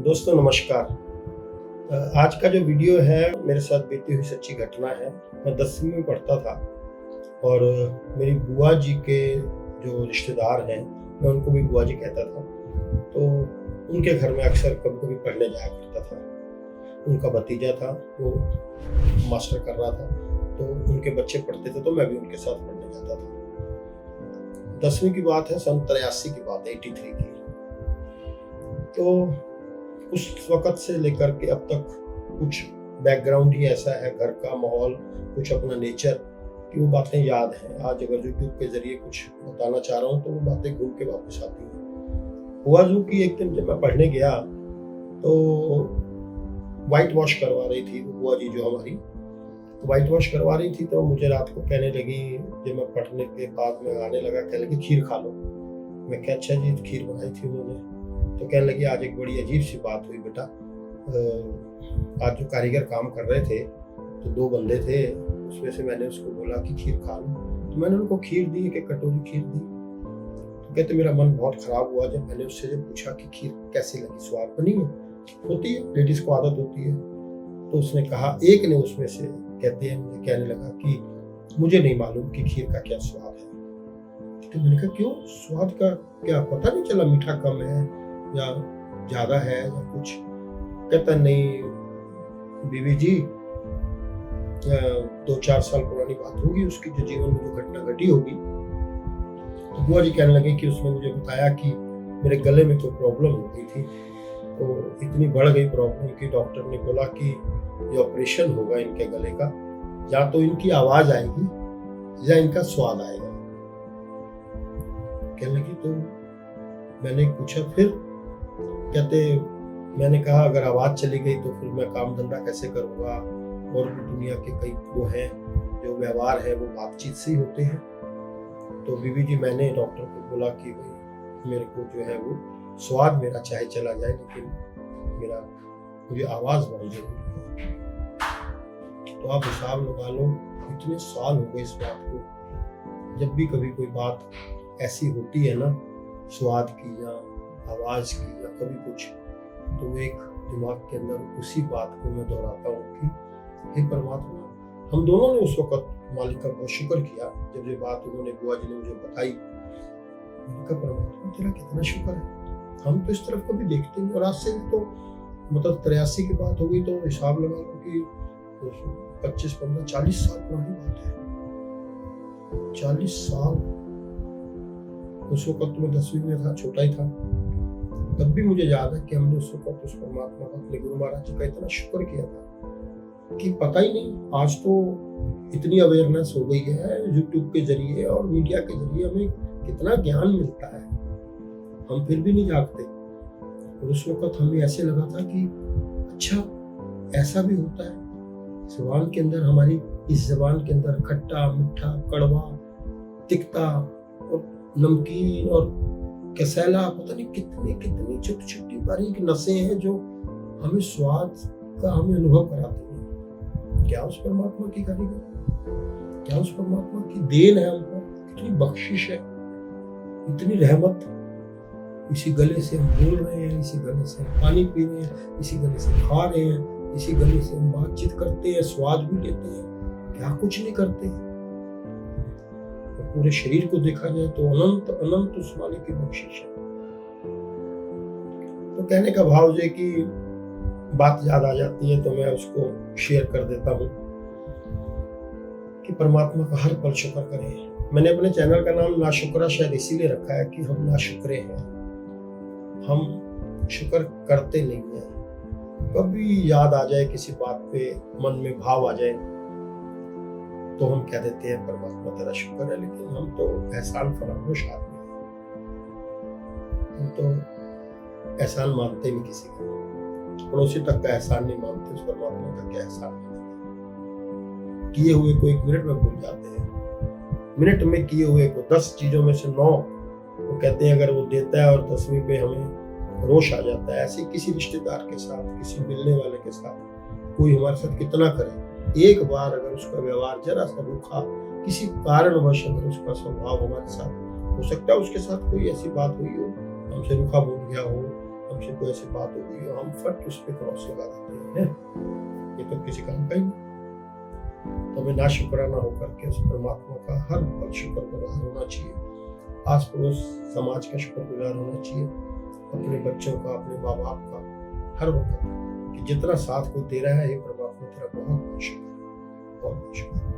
दोस्तों नमस्कार। आज का जो वीडियो है मेरे साथ बीती हुई सच्ची घटना है। मैं 10वीं में पढ़ता था और मेरी बुआ जी के जो रिश्तेदार हैं, मैं उनको भी बुआ जी कहता था। तो उनके घर में अक्सर कभी-कभी पढ़ने जाया करता था। उनका भतीजा था, वो मास्टर कर रहा था, तो उनके बच्चे पढ़ते थे तो मैं भी उनके साथ पढ़ने जाता था। 10वीं की बात है, सन 83 की बात है, 83 की। तो उस वक़्त से लेकर के अब तक कुछ बैकग्राउंड ही ऐसा है, घर का माहौल, कुछ अपना नेचर, कि वो बातें याद हैं। आज अगर यूट्यूब के ज़रिए कुछ बताना चाह रहा हूँ तो वो बातें घूम के वापस आती हैं। हुआ यूँ कि एक दिन जब मैं पढ़ने गया तो व्हाइट वॉश करवा रही थी वो बुआ जी जो हमारी, व्हाइट वॉश करवा रही थी। तो मुझे रात को कहने लगी, जब मैं पढ़ने के बाद में आने लगा, कहने लगी खीर खा लो। मैं कहा अच्छा जी, खीर बनाई थी उन्होंने। तो कहने लगी आज एक बड़ी अजीब सी बात हुई बेटा। आज जो कारीगर काम कर रहे थे तो 2 बंदे थे, उसमें से मैंने उसको बोला कि खीर खा लो, तो मैंने उनको खीर दी, एक कटोरी खीर दी। तो कहते मेरा मन बहुत खराब हुआ जब मैंने उससे जब पूछा कि खीर कैसी लगी, स्वाद बनी है, होती है, लेडीज को आदत होती है। तो उसने कहा, एक ने उसमें से कहते हैं मुझे कहने लगा कि मुझे नहीं मालूम कि खीर का क्या स्वाद है। तो मैंने कहा क्यों, स्वाद का क्या पता नहीं चला, मीठा कम है या ज्यादा है या कुछ। कहता नहीं बीवी जी, 2-4 साल पुरानी बात होगी उसकी, जो जीवन में जो घटना घटी होगी। तो बुआ जी कहने लगे कि उसने मुझे बताया कि मेरे गले में कोई प्रॉब्लम हो गई थी, तो इतनी बढ़ गई प्रॉब्लम कि डॉक्टर ने बोला कि ये ऑपरेशन होगा इनके गले का, या तो इनकी आवाज आएगी या इनका स्वाद आएगा। कहने लगी तो मैंने पूछा फिर, कहते मैंने कहा अगर आवाज चली गई तो फिर मैं काम धंधा कैसे करूँगा, और भी दुनिया के कई वो हैं जो व्यवहार है वो बातचीत से ही होते हैं। तो बीवी जी मैंने डॉक्टर को बोला कि भाई मेरे को जो है वो स्वाद मेरा चाहे चला जाए, लेकिन मुझे आवाज़ बहुत जरूरी है। तो आप हिसाब लगा लो, इतने साल हो गए इस बात को। जब भी कभी कोई बात ऐसी होती है ना, स्वाद की या आवाज़ की या कभी कुछ, तो एक दिमाग के अंदर उसी बात को मैं दोहराता हूँ कि हे परमात्मा। हम दोनों ने उस वक्त मालिक का बहुत शुक्र किया जब ये बात उन्होंने बुआ जी ने मुझे बताई। मैंने कहा परमात्मा तेरा कितना शुक्र है, हम तो इस तरफ कभी देखते नहीं। और आज से तो मतलब 83 की बात हो गई, तो हिसाब लगा लो कि 25, 15, 40 साल पुरानी बात है। 40 साल। उस वक्त मैं 10वीं में था, छोटा ही था। तब भी मुझे याद है कि हमने उस वक्त उस परमात्मा का, अपने गुरु महाराज जी का इतना शुक्र किया था कि पता ही नहीं। आज तो इतनी अवेयरनेस हो गई है यूट्यूब के जरिए और मीडिया के जरिए, हमें कितना ज्ञान मिलता है, हम फिर भी नहीं जागते। और उस वक्त हमें ऐसे लगा था कि अच्छा ऐसा भी होता है। ज़ुबान के अंदर, हमारी इस ज़ुबान के अंदर खट्टा, मीठा, कड़वा, तिक्ता और नमकीन और कसैला, पता नहीं कितनी कितनी छोटी छोटी बारीक नसें हैं जो हमें स्वाद का हमें अनुभव कराती हैं। क्या उस परमात्मा की कारीगर, क्या उस परमात्मा की देन है हम पर, कितनी बख्शिश है, इतनी रहमत। इसी गले से हम बोल रहे हैं, इसी गले से हम पानी पी रहे हैं, इसी गले से खा रहे हैं, इसी गले से हम बातचीत करते हैं, स्वाद भी लेते हैं, क्या कुछ नहीं करते। पूरे शरीर को देखा जाए तो अनंत अनंत उस मालिक की बख्शिश है। तो कहने का भाव है कि बात याद आ जाती है तो मैं उसको शेयर कर देता हूँ कि परमात्मा का हर पल शुक्र करें। मैंने अपने चैनल का नाम नाशुक्रा शायद इसीलिए रखा है कि हम नाशुक्रे हैं, हम शुक्र करते नहीं हैं। कभी याद आ जाए किसी बात पे, मन में भाव आ जाए तो हम कह देते हैं परमात्मा तेरा शुक्र है, लेकिन हम तो एहसान फरामोश आदमी हैं। हम तो एहसान मानते नहीं किसी का, पड़ोसी तक का एहसान नहीं मानते, उस परमात्मा का क्या एहसान मानेंगे। किए हुए को 1 मिनट में भूल जाते हैं, मिनट में किए हुए को 10 चीजों में से 9 वो कहते हैं अगर वो देता है, और 10वीं पे हमें रोष आ जाता है। ऐसे किसी रिश्तेदार के साथ, किसी मिलने वाले के साथ कोई हमारे साथ कितना करे, एक बार अगर उसका व्यवहार जरा सा रूखा, किसी कारणवश अगर उसका स्वभाव हमारे साथ, हो सकता है उसके साथ कोई ऐसी बात हुई हो, हमसे रूखा बोल गया हो हमसे कोई ऐसी बात हो गई और हम फट उस पर क्रॉस लगा देते हैं, ये तो किसी काम का ही नहीं। तो हमें ना शुक्राना होकर के उस परमात्मा का हर पल शुक्रगुजार होना चाहिए, आस पड़ोस समाज का शुक्रगुजार होना चाहिए, अपने बच्चों का, अपने माँ बाप का, हर वक्त कि जितना साथ को दे रहा है ये परमात्मा तेरा बहुत बहुत शुक्र, बहुत बहुत शुक्र।